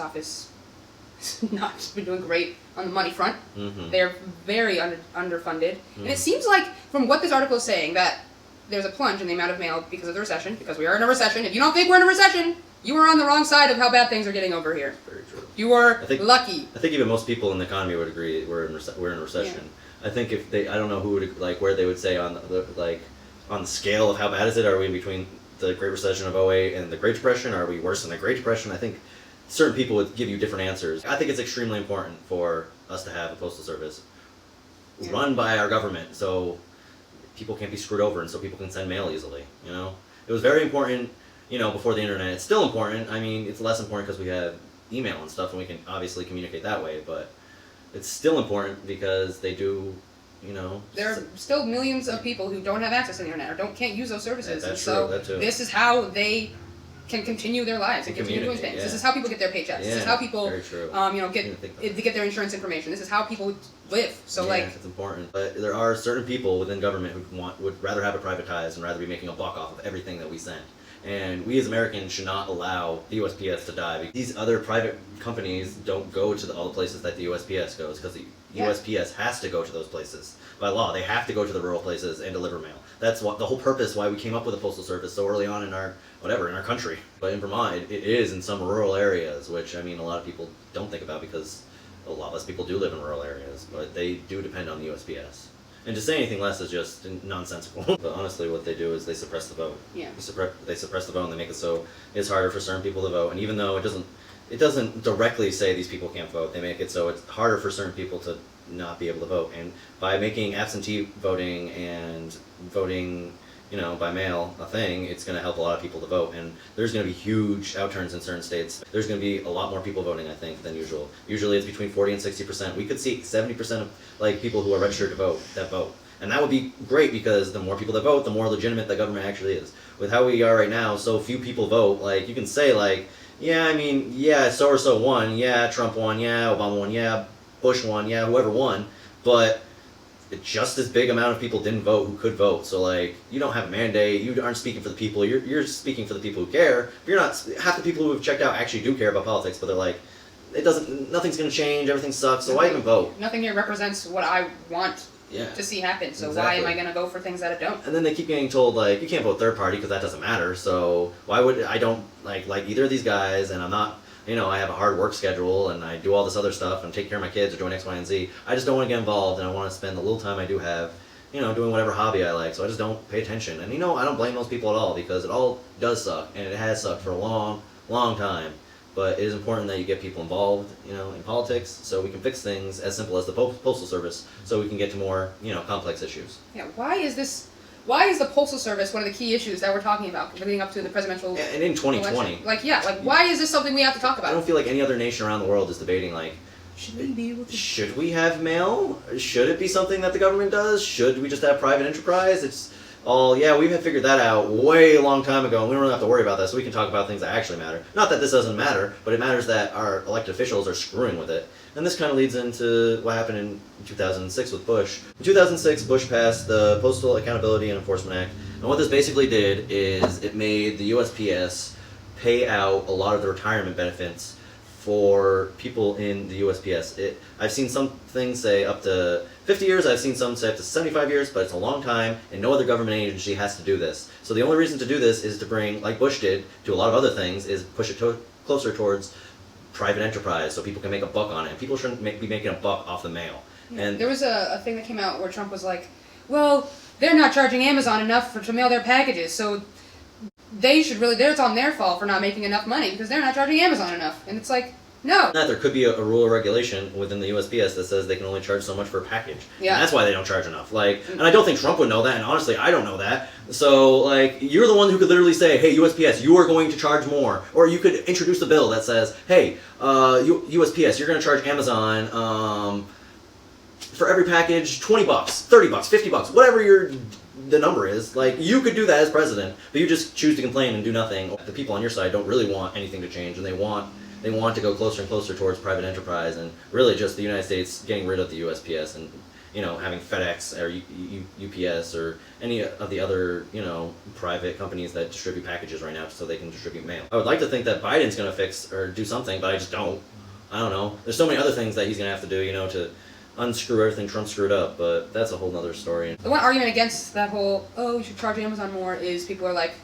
post office has not been doing great on the money front. Mm-hmm. They're very underfunded. Mm-hmm. And it seems like, from what this article is saying, that there's a plunge in the amount of mail because of the recession, because we are in a recession. If you don't think we're in a recession, you are on the wrong side of how bad things are getting over here. Very true. You are lucky. I think even most people in the economy would agree we're in a recession. Yeah. I think if they, I don't know who would, like, where they would say on on the scale of how bad is it, are we between the Great Recession of 08 and the Great Depression? Are we worse than the Great Depression? I think certain people would give you different answers. I think it's extremely important for us to have a postal service run by our government, so people can't be screwed over and so people can send mail easily, you know? It was very important, you know, before the internet. It's still important. I mean, it's less important because we have email and stuff and we can obviously communicate that way, but it's still important because they do, you know... There are still millions of people who don't have access to the internet or can't use those services. That's true, so that too. This is how they can continue their lives and continue doing things. Yeah. This is how people get their paychecks. This is how people, get their insurance information. This is how people live. So it's important. But there are certain people within government who would rather have it privatized and rather be making a buck off of everything that we send. And we as Americans should not allow the USPS to die. These other private companies don't go to all the places that the USPS goes because the USPS has to go to those places. By law, they have to go to the rural places and deliver mail. That's what the whole purpose why we came up with a postal service so early on in our country. But in Vermont, it is in some rural areas, which I mean a lot of people don't think about because a lot less people do live in rural areas, but they do depend on the USPS. And to say anything less is just nonsensical. But honestly, what they do is they suppress the vote. Yeah. They suppress the vote and they make it so it's harder for certain people to vote. And even though it doesn't directly say these people can't vote, they make it so it's harder for certain people to not be able to vote. And by making absentee voting and voting, you know, by mail a thing, it's going to help a lot of people to vote. And there's going to be huge outturns in certain states. There's going to be a lot more people voting, I think, than usual. Usually it's between 40 and 60%. We could see 70% of like people who are registered to vote that vote. And that would be great because the more people that vote, the more legitimate the government actually is. With how we are right now, so few people vote, like you can say like, yeah, I mean, yeah, so-or-so won, yeah, Trump won, yeah, Obama won, yeah, Bush won, yeah, whoever won, but just as big amount of people didn't vote who could vote. So like, you don't have a mandate, you aren't speaking for the people, you're speaking for the people who care. If you're not, half the people who have checked out actually do care about politics, but they're like, nothing's gonna change, everything sucks, so why even vote? Nothing here represents what I want to see happen, so exactly. Why am I gonna vote for things that don't? And then they keep getting told like, you can't vote third party because that doesn't matter, so why would, I don't like either of these guys, and I'm not, you know, I have a hard work schedule and I do all this other stuff and take care of my kids or doing X, Y, and Z. I just don't want to get involved and I want to spend the little time I do have, you know, doing whatever hobby I like. So I just don't pay attention. And, you know, I don't blame those people at all because it all does suck and it has sucked for a long, long time. But it is important that you get people involved, you know, in politics so we can fix things as simple as the Postal Service so we can get to more, you know, complex issues. Yeah, why is the Postal Service one of the key issues that we're talking about leading up to the presidential and in 2020 election? Why is this something we have to talk about? I don't feel like any other nation around the world is debating like, should we have mail? Should it be something that the government does? Should we just have private enterprise? It's all, yeah, we had figured that out way a long time ago and we don't really have to worry about that, so we can talk about things that actually matter. Not that this doesn't matter, but it matters that our elected officials are screwing with it. And this kind of leads into what happened in 2006 with Bush. In 2006, Bush passed the Postal Accountability and Enforcement Act. And what this basically did is it made the USPS pay out a lot of the retirement benefits for people in the USPS. I've seen some things say up to 50 years, I've seen some say up to 75 years, but it's a long time, and no other government agency has to do this. So the only reason to do this is to bring, like Bush did, to a lot of other things, is push it closer towards private enterprise so people can make a buck on it. And people shouldn't be making a buck off the mail. Yeah. And there was a thing that came out where Trump was like, well, they're not charging Amazon enough to mail their packages, so it's on their fault for not making enough money because they're not charging Amazon enough. And it's like, no. There could be a rule or regulation within the USPS that says they can only charge so much for a package. Yeah. And that's why they don't charge enough. And I don't think Trump would know that, and honestly, I don't know that. So, you're the one who could literally say, hey, USPS, you are going to charge more. Or you could introduce a bill that says, hey, USPS, you're going to charge Amazon for every package $20, $30, $50, whatever the number is. You could do that as president, but you just choose to complain and do nothing. The people on your side don't really want anything to change, and they want to go closer and closer towards private enterprise and really just the United States getting rid of the USPS and having FedEx or UPS or any of the other, private companies that distribute packages right now so they can distribute mail. I would like to think that Biden's going to fix or do something, but I just don't. I don't know. There's so many other things that he's going to have to do, to unscrew everything Trump screwed up, but that's a whole nother story. The one argument against that whole, we should charge Amazon more is people are like,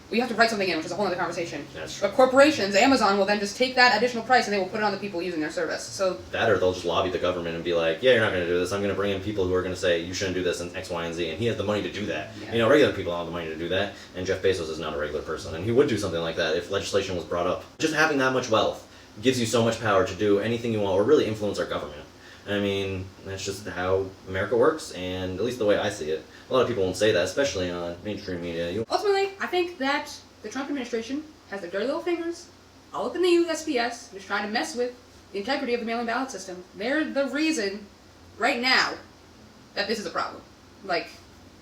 well, you have to write something in, which is a whole other conversation. That's true. But corporations, Amazon will then just take that additional price and they will put it on the people using their service. So that, or they'll just lobby the government and be like, yeah, you're not going to do this. I'm going to bring in people who are going to say you shouldn't do this and X, Y, and Z. And he has the money to do that. Yeah. Regular people don't have the money to do that. And Jeff Bezos is not a regular person. And he would do something like that if legislation was brought up. Just having that much wealth gives you so much power to do anything you want or really influence our government. I mean, that's just how America works, and at least the way I see it. A lot of people won't say that, especially on mainstream media. Ultimately, I think that the Trump administration has their dirty little fingers all up in the USPS, just trying to mess with the integrity of the mail-in ballot system. They're the reason, right now, that this is a problem. Like,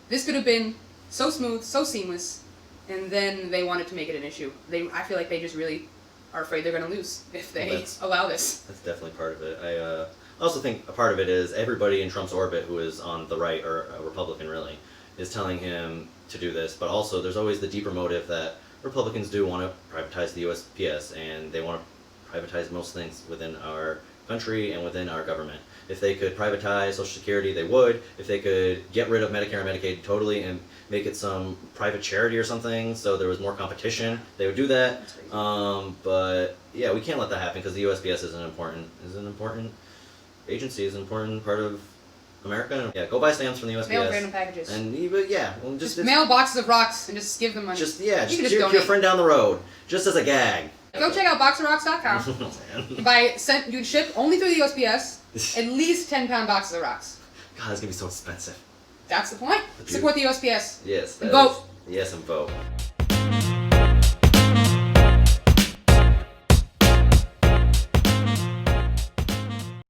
this could have been so smooth, so seamless, and then they wanted to make it an issue. I feel like they just really are afraid they're going to lose if they allow this. That's definitely part of it. I also think a part of it is everybody in Trump's orbit who is on the right, or a Republican really, is telling him to do this, but also there's always the deeper motive that Republicans do want to privatize the USPS, and they want to privatize most things within our country and within our government. If they could privatize Social Security, they would. If they could get rid of Medicare and Medicaid totally and make it some private charity or something so there was more competition, they would do that. But yeah, we can't let that happen because the USPS is an important agency, is an important part of America. Yeah, go buy stamps from the USPS. Mail random packages. And just mail boxes of rocks and just give them money. Just donate. your friend down the road, just as a gag. Go check out boxofrocks.com. You can ship only through the USPS at least 10-pound boxes of rocks. God, that's gonna be so expensive. That's the point. Support the USPS. Yes. And vote. Yes, and vote.